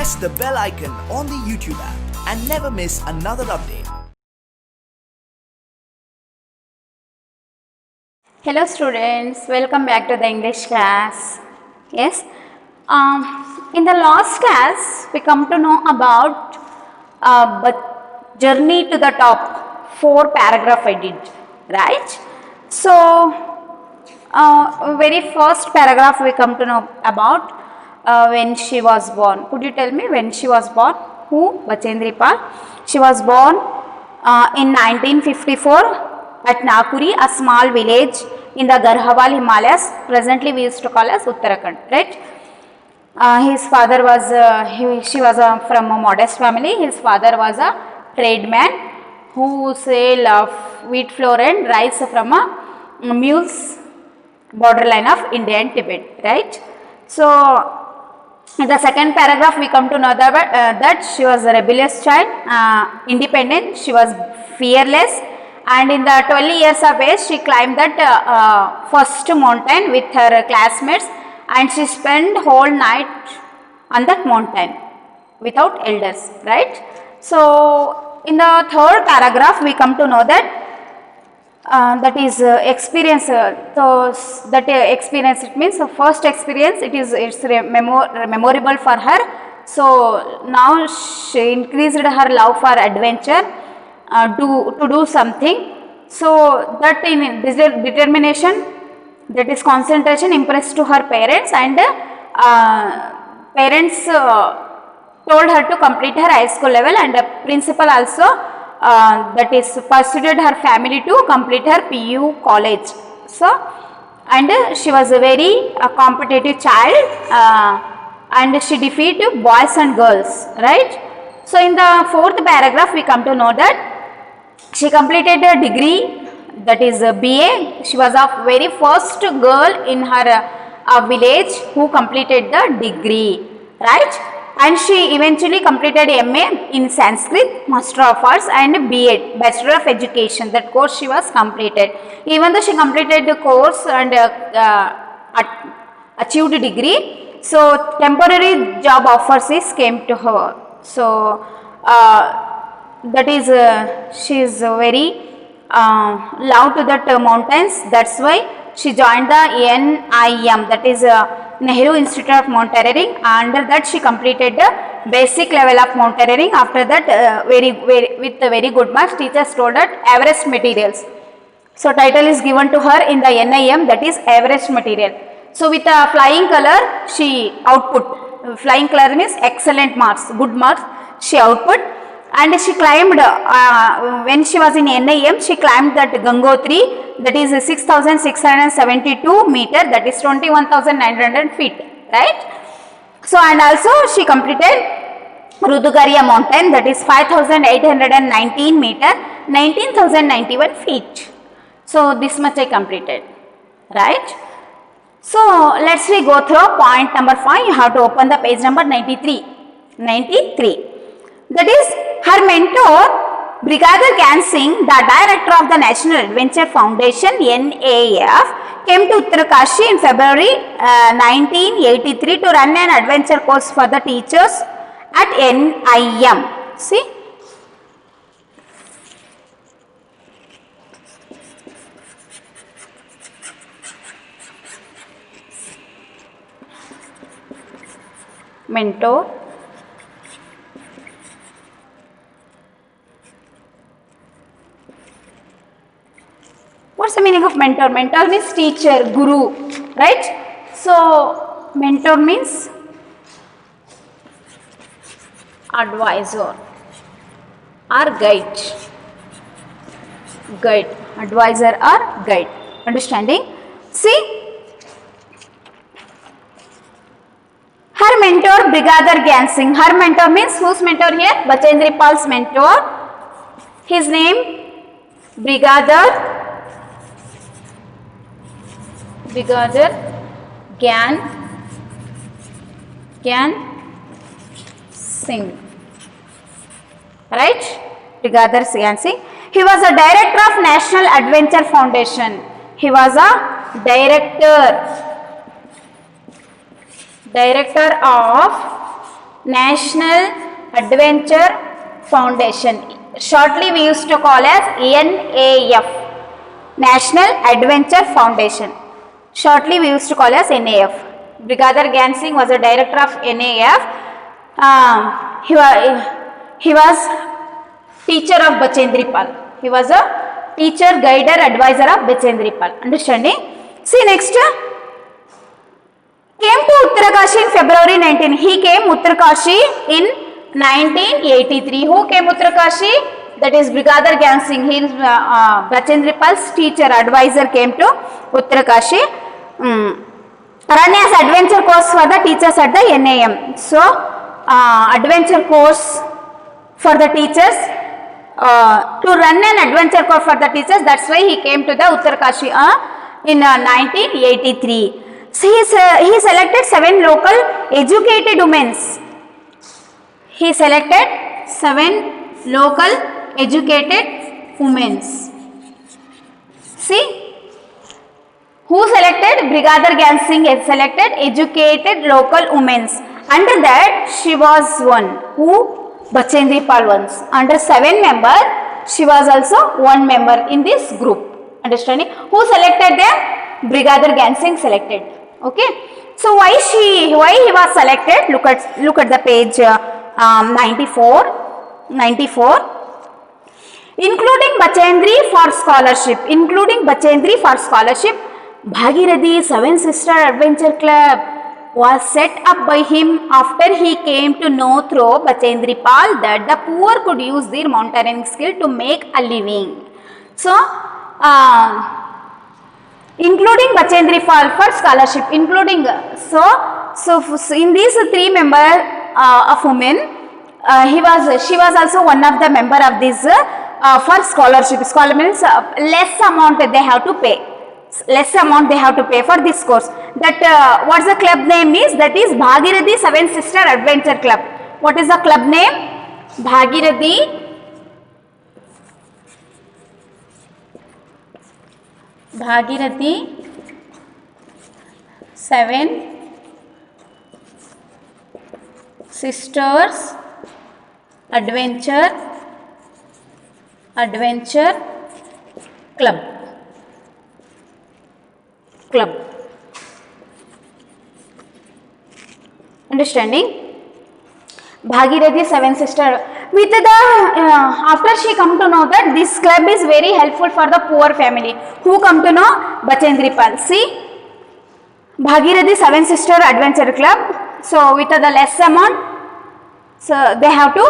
press the bell icon on the YouTube app and never miss another update. Hello students, welcome back to the English class. Yes, in the last class we come to know about journey to the top, 4 paragraph I did, right? So very first paragraph we come to know about when she was born. Could you tell me when she was born? Who? Bachendri Pal. She was born in 1954 at Nakuri, a small village in the Garhwal Himalayas. Presently we used to call as Uttarakhand, right? His father was, she was from a modest family. His father was a tradesman who sell wheat flour and rice from a mules borderline of India and Tibet, right? So in the second paragraph we come to know that she was a rebellious child, independent, she was fearless, and in the 12 years of age she climbed that first mountain with her classmates, and she spent whole night on that mountain without elders, right? So in the third paragraph we come to know that that is experience. So that experience, it means the first experience, it's memorable for her. So now she increased her love for adventure, to do something. So that in determination, that is concentration, impressed to her parents, and parents told her to complete her high school level, and the principal also that is persuaded her family to complete her PU college. So and she was a very competitive child, and she defeated boys and girls, right? So in the fourth paragraph we come to know that she completed a degree, that is a BA. She was a very first girl in her village who completed the degree, right? And she eventually completed MA in Sanskrit, Master of Arts, and BEd, Bachelor of Education. That course she was completed. Even though she completed the course and achieved a degree, so temporary job offers came to her. So that is she is very love to that mountains. That's why she joined the NIM, that is Nehru Institute of Mountaineering. Under that she completed the basic level of mountaineering. After that with very good marks, teachers told that Everest materials. So title is given to her in the NIM, that is Everest material. So with a flying color she output. Flying color means excellent marks, good marks she output. And she climbed, when she was in NIM, she climbed that Gangotri, that is 6,672 meter, that is 21,900 feet, right? So and also she completed Rudugaria mountain, that is 5,819 meter, 19,091 feet. So this much I completed, right? So let's we go through point number 5. You have to open the page number 93. That is her mentor, Brigadier Gyan Singh, the director of the National Adventure Foundation NAF, came to Uttarkashi in February 1983 to run an adventure course for the teachers at NIM. See? Mentor. What's the meaning of mentor? Mentor means teacher, guru, right? So mentor means advisor or guide. Advisor or guide. Understanding? See, her mentor Brigadier Gyan Singh. Her mentor means whose mentor here? Bachendri Pal's mentor. His name Brigadier Gyan Singh, right? Brigadier Gyan Singh. He was a director of National Adventure Foundation. He was a director of National Adventure Foundation. Shortly we used to call as NAF. National Adventure Foundation. Shortly we used to call as NAF. Brigadier Gyan Singh was a director of NAF. He was teacher of Bachendri Pal. He was a teacher, guider, advisor of Bachendri Pal. Understanding? See next. Came to Uttarakashi in February 19. He came Uttarakashi in 1983. Who came Uttarakashi? That is Brigadier Gyan Singh. He is Bachendri Pal's teacher, advisor came to Uttarakashi. Run as adventure course for the teachers at the NAM. So, adventure course for the teachers. To run an adventure course for the teachers, that's why he came to the Uttarakashi in 1983. So he selected 7 local educated women. He selected 7 local educated women. See, who selected? Brigadier Gyan Singh selected educated local women. Under that, she was one. Who? Bachendri Pal once. Under 7 members, she was also 1 member in this group. Understanding? Who selected them? Brigadier Gyan Singh selected. Okay. So why he was selected? Look at the page 94. Including Bachendri for scholarship. Bhagirathi 7 Sister Adventure Club was set up by him after he came to know through Bachendri Pal that the poor could use their mountaineering skill to make a living. So, including Bachendri Pal for scholarship, so in these 3 members of women, she was also one of the member of this for scholarship. Scholarship means less amount they have to pay. For this course. That what's the club name is? That is Bhagirathi 7 Sister Adventure Club. What is the club name? Bhagirathi 7 Sisters Adventure Club. Understanding? Bhagirathi 7 Sister. With the after she come to know that this club is very helpful for the poor family. Who come to know? Bachendri Pal. See, Bhagirathi 7 Sister Adventure Club. So with the less amount, so they have to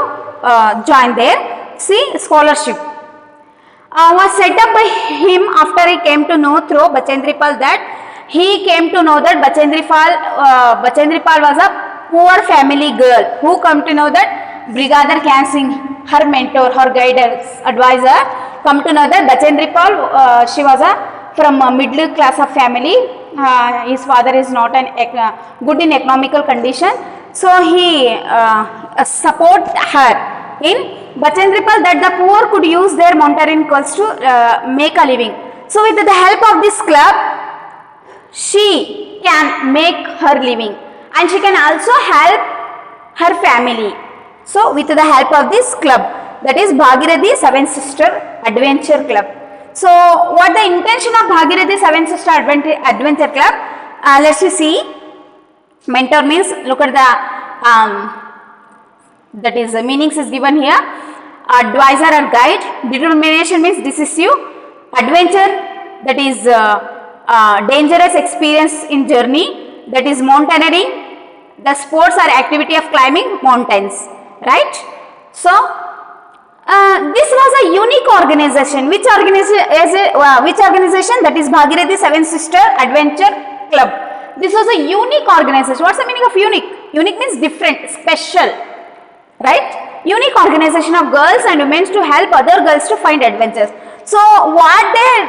join there. See, scholarship was set up by him after he came to know through Bachendri Pal that he came to know that Bachendri Pal was a poor family girl. Who come to know that? Brigadier Gyan Singh, her mentor, her guidance, advisor, come to know that Bachendri Pal, she was from a middle class of family. His father is not good in economical condition. So he support her in Bachendri Pal that the poor could use their mountaineering skills to make a living. So with the help of this club, she can make her living and she can also help her family. So with the help of this club, that is Bhagirathi 7 Sister Adventure Club. So what the intention of Bhagirathi 7 Sister Adventure Club? Let's see. Mentor means, look at the that is the meanings is given here. Advisor or guide. Determination means decisive. Adventure, that is dangerous experience in journey. That is mountaineering. The sports or activity of climbing mountains. Right? So this was a unique organization. Which organization? That is Bhagirathi 7 Sister Adventure Club. This was a unique organization. What's the meaning of unique? Unique means different, special. Right? Unique organization of girls and women to help other girls to find adventures. So what their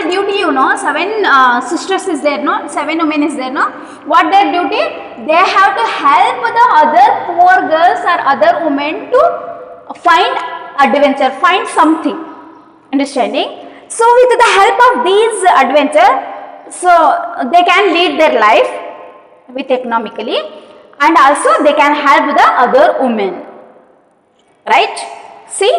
duty, 7 sisters is there, 7 women is there, what their duty? They have to help the other poor girls or other women to find adventure, find something. Understanding? So with the help of these adventure, so they can lead their life with economically, and also they can help the other women, right? See,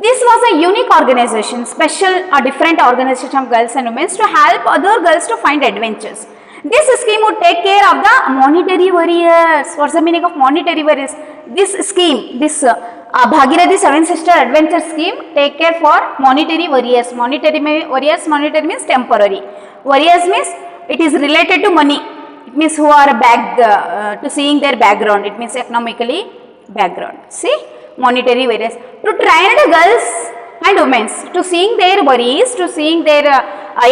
this was a unique organization, special or different organization of girls and women to help other girls to find adventures. This scheme would take care of the monetary warriors. What's the meaning of monetary warriors? This scheme, this Bhagirathi Seven Sister Adventure Scheme, take care for monetary warriors. Monetary means temporary. Warriors means it is related to money. It means who are to seeing their background. It means economically background. See, monetary warriors. To train the girls and women to seeing their worries, to seeing their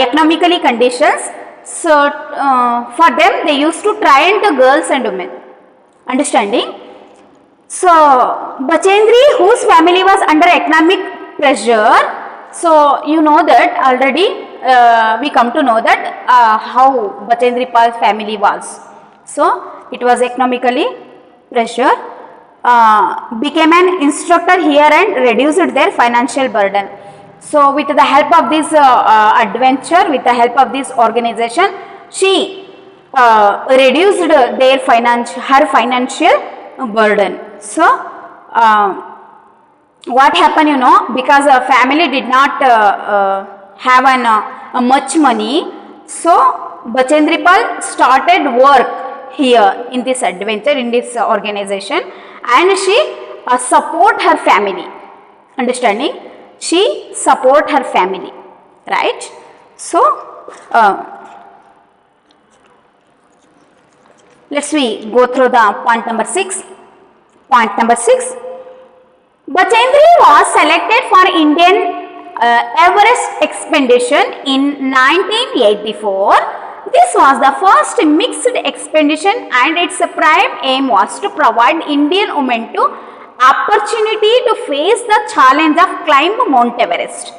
economically conditions. So, for them they used to train the girls and women. Understanding? So, Bachendri, whose family was under economic pressure, so you know that already we come to know that how Bachendri Pal's family was. So, it was economically pressure, became an instructor here and reduced their financial burden. So, with the help of this adventure, with the help of this organization, she reduced their her financial burden. So, what happened, you know, because a family did not have much money, so Bachendri Pal started work here in this adventure, in this organization, and she support her family. Understanding? She support her family, right? So, let's we go through the point number 6. Point number 6. Bachendri was selected for Indian Everest expedition in 1984. This was the first mixed expedition and its prime aim was to provide Indian women to opportunity to face the challenge of climb Mount Everest.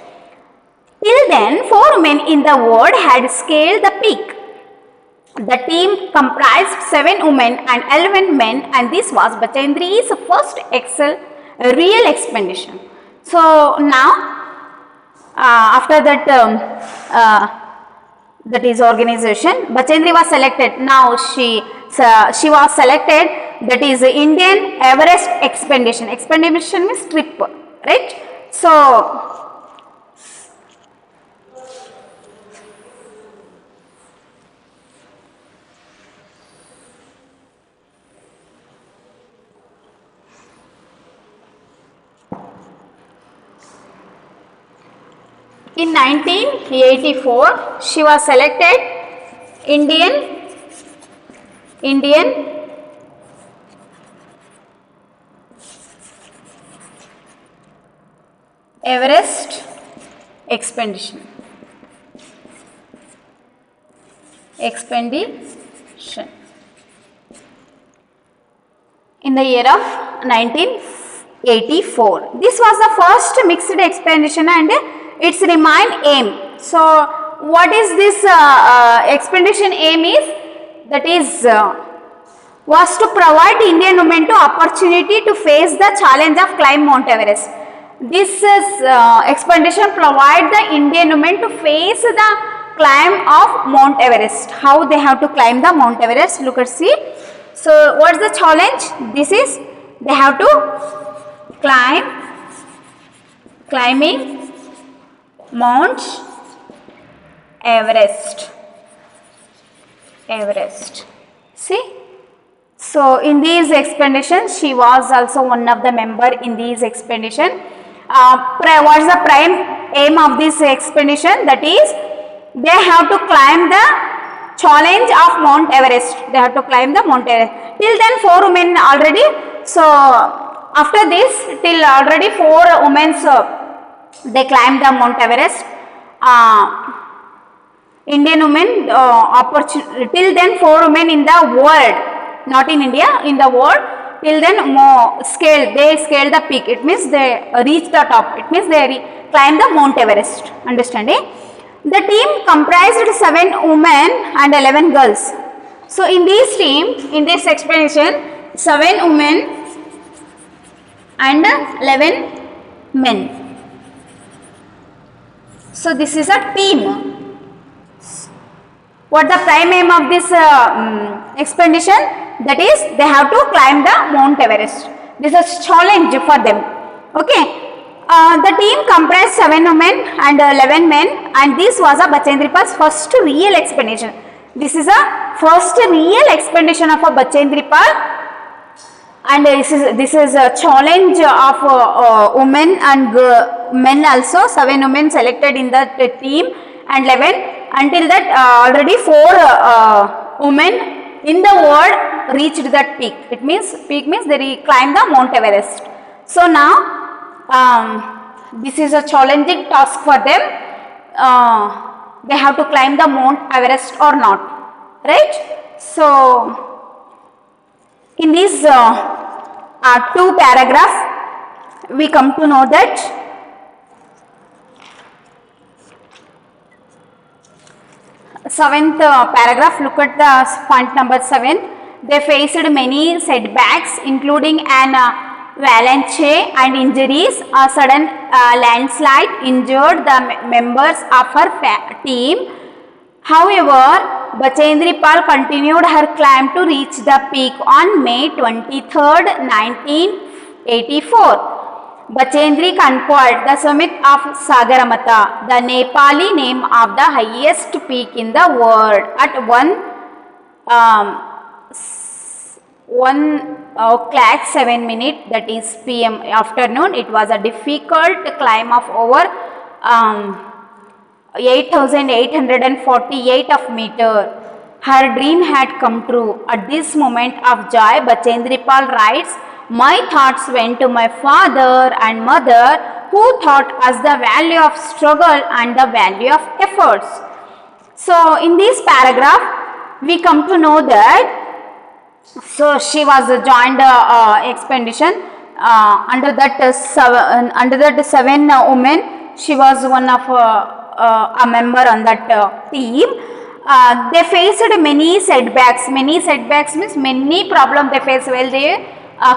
Till then, 4 women in the world had scaled the peak. The team comprised 7 women and 11 men, and this was Bachendri's first real expedition. So now, after that, that is organization, Bachendri was selected. Now she was selected. That is Indian Everest expedition. Expedition means trip, right? So, in 1984, she was selected Indian Everest expedition. In the year of 1984. This was the first mixed expedition and its remained aim. So, what is this expedition aim is? That is was to provide Indian women to opportunity to face the challenge of climb Mount Everest. This expedition provide the Indian women to face the climb of Mount Everest. How they have to climb the Mount Everest? Look at see. So, what is the challenge? This is they have to climbing Mount Everest. See. So, in these expeditions, she was also one of the member in these expedition. What is the prime aim of this expedition? That is, they have to climb the challenge of Mount Everest. They have to climb the Mount Everest. Till then, 4 women already. So, after this, till already 4 women, they climbed the Mount Everest. Indian women, till then 4 women in the world. Not in India, in the world, till then they scaled the peak. It means they reached the top. It means they climbed the Mount Everest. Understanding? The team comprised 7 women and 11 girls. So, in this team, in this expedition, 7 women and 11 men. So, this is a team. What the prime aim of this expedition? That is, they have to climb the Mount Everest. This is challenge for them. Okay. The team comprised 7 women and 11 men, and this was a Bachendri-Pal's first real expedition. This is a first real expedition of a Bachendri-Pal, and this is a challenge of women and men also. 7 women selected in the team and 11. Until that, already 4 women in the world reached that peak. It means peak means they climbed the Mount Everest. So now this is a challenging task for them. They have to climb the Mount Everest or not, right? So in these 2 paragraphs, we come to know that seventh paragraph. Look at the point number 7. They faced many setbacks, including an avalanche and injuries. A sudden landslide injured the members of her team. However, Bachendri-Pal continued her climb to reach the peak on May 23rd, 1984. Bachendri conquered the summit of Sagarmatha, the Nepali name of the highest peak in the world, at 1:07, that is PM afternoon. It was a difficult climb of over 8,848 of meter. Her dream had come true. At this moment of joy, Bachendri-Pal writes, "My thoughts went to my father and mother, who taught us the value of struggle and the value of efforts." So in this paragraph, we come to know that she was joined expedition under that 7 women. She was one of a member on that team. They faced many setbacks. Many setbacks means many problems they faced while they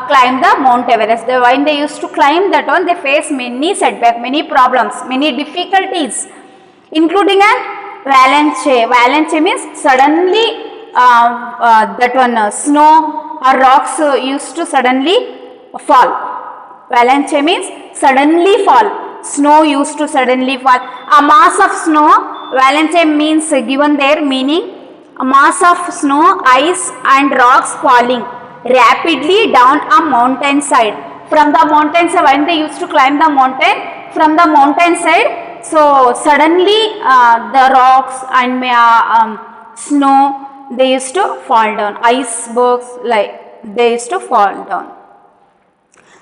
climb the Mount Everest. When they used to climb that one, they face many setbacks, many problems, many difficulties, including an avalanche. Avalanche means suddenly that one snow or rocks used to suddenly fall. Avalanche means suddenly fall. Snow used to suddenly fall. A mass of snow. Avalanche means given their meaning. A mass of snow, ice and rocks falling rapidly down a mountain side. From the mountain side, when they used to climb the mountain, from the mountain side, so suddenly the rocks and snow, they used to fall down. Icebergs, like they used to fall down.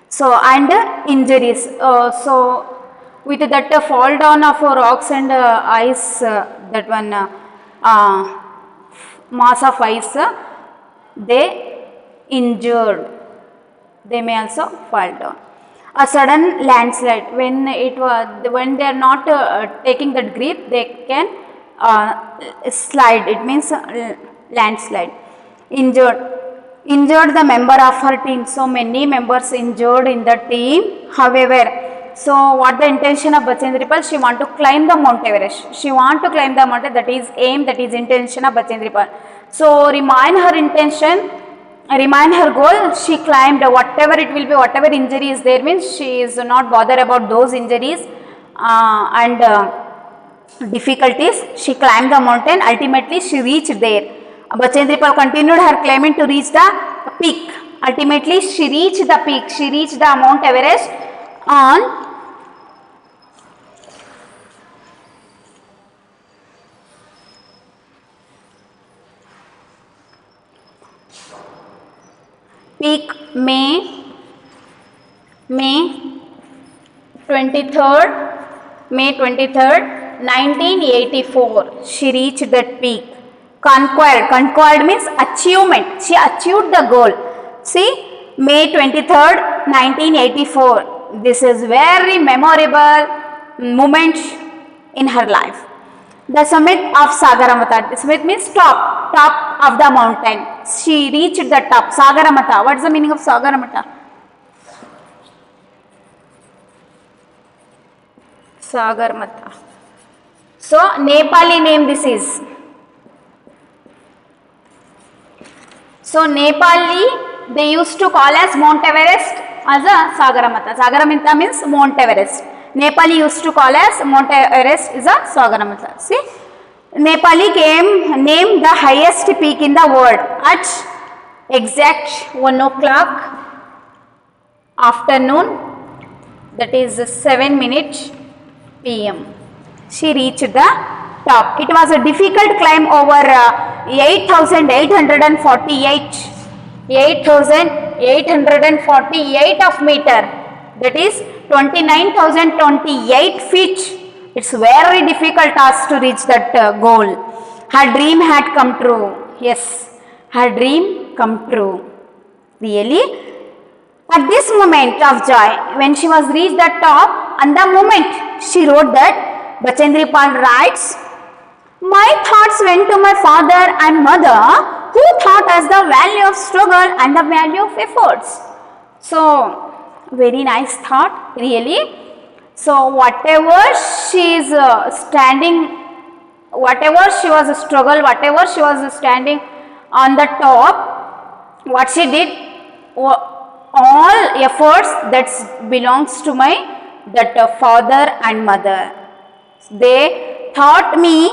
So and injuries. So with that fall down of rocks and ice, that one mass of ice, they injured. They may also fall down. A sudden landslide, when they are not taking that grip, they can slide. It means landslide. Injured the member of her team. So many members injured in the team. However, so what the intention of Bachendri-Pal? She want to climb the Mount Everest. She want to climb the mountain. That is aim. That is intention of Bachendri-Pal. So remind her intention. Remind her goal. She climbed whatever it will be, whatever injury is there, means she is not bothered about those injuries and difficulties. She climbed the mountain. Ultimately, she reached there. Bachendri-Pal continued her climbing to reach the peak. Ultimately, she reached the peak. She reached the Mount Everest on peak May 23rd, 1984. She reached that peak. Conquered means achievement. She achieved the goal. See, May 23rd, 1984. This is very memorable moment in her life. The summit of Sagarmatha. The summit means top of the mountain. She reached the top. Sagarmatha. What is the meaning of Sagarmatha? Sagarmatha. So Nepali name this is. So Nepali they used to call as Mount Everest as a Sagaramata. Sagaramata means Mount Everest. Nepali used to call as Mount Everest is a Sagaramata. See, Nepali named the highest peak in the world at exact 1 o'clock afternoon, that is 7 minutes PM. She reached the top. It was a difficult climb over 8,848 of meter, that is 29,028 feet. It's very difficult task to reach that goal. Her dream had come true. Yes, her dream come true. Really? At this moment of joy, when she was reached the top, and the moment she wrote that, Bachendri Pal writes, my thoughts went to my father and mother who taught us the value of struggle and the value of efforts. So, very nice thought, really. So, whatever she is standing, whatever she was struggle, whatever she was standing on the top, what she did, all efforts that belongs to my father and mother. They taught me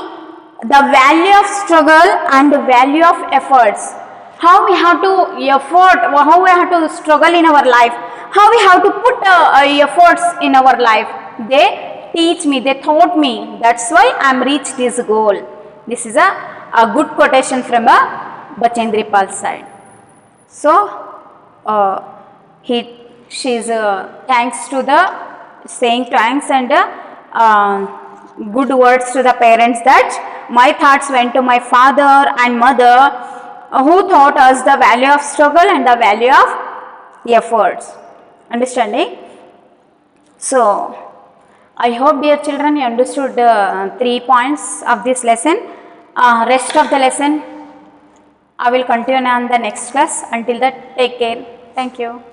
the value of struggle and the value of efforts. How we have to effort, how we have to struggle in our life, how we have to put efforts in our life. They teach me, they taught me. That's why I am reached this goal. This is a good quotation from Bachendri Pal side. So, she's thanks to the saying thanks and good words to the parents that my thoughts went to my father and mother who taught us the value of struggle and the value of efforts. Understanding? So, I hope dear children you understood 3 points of this lesson. Rest of the lesson I will continue on the next class. Until that, take care. Thank you.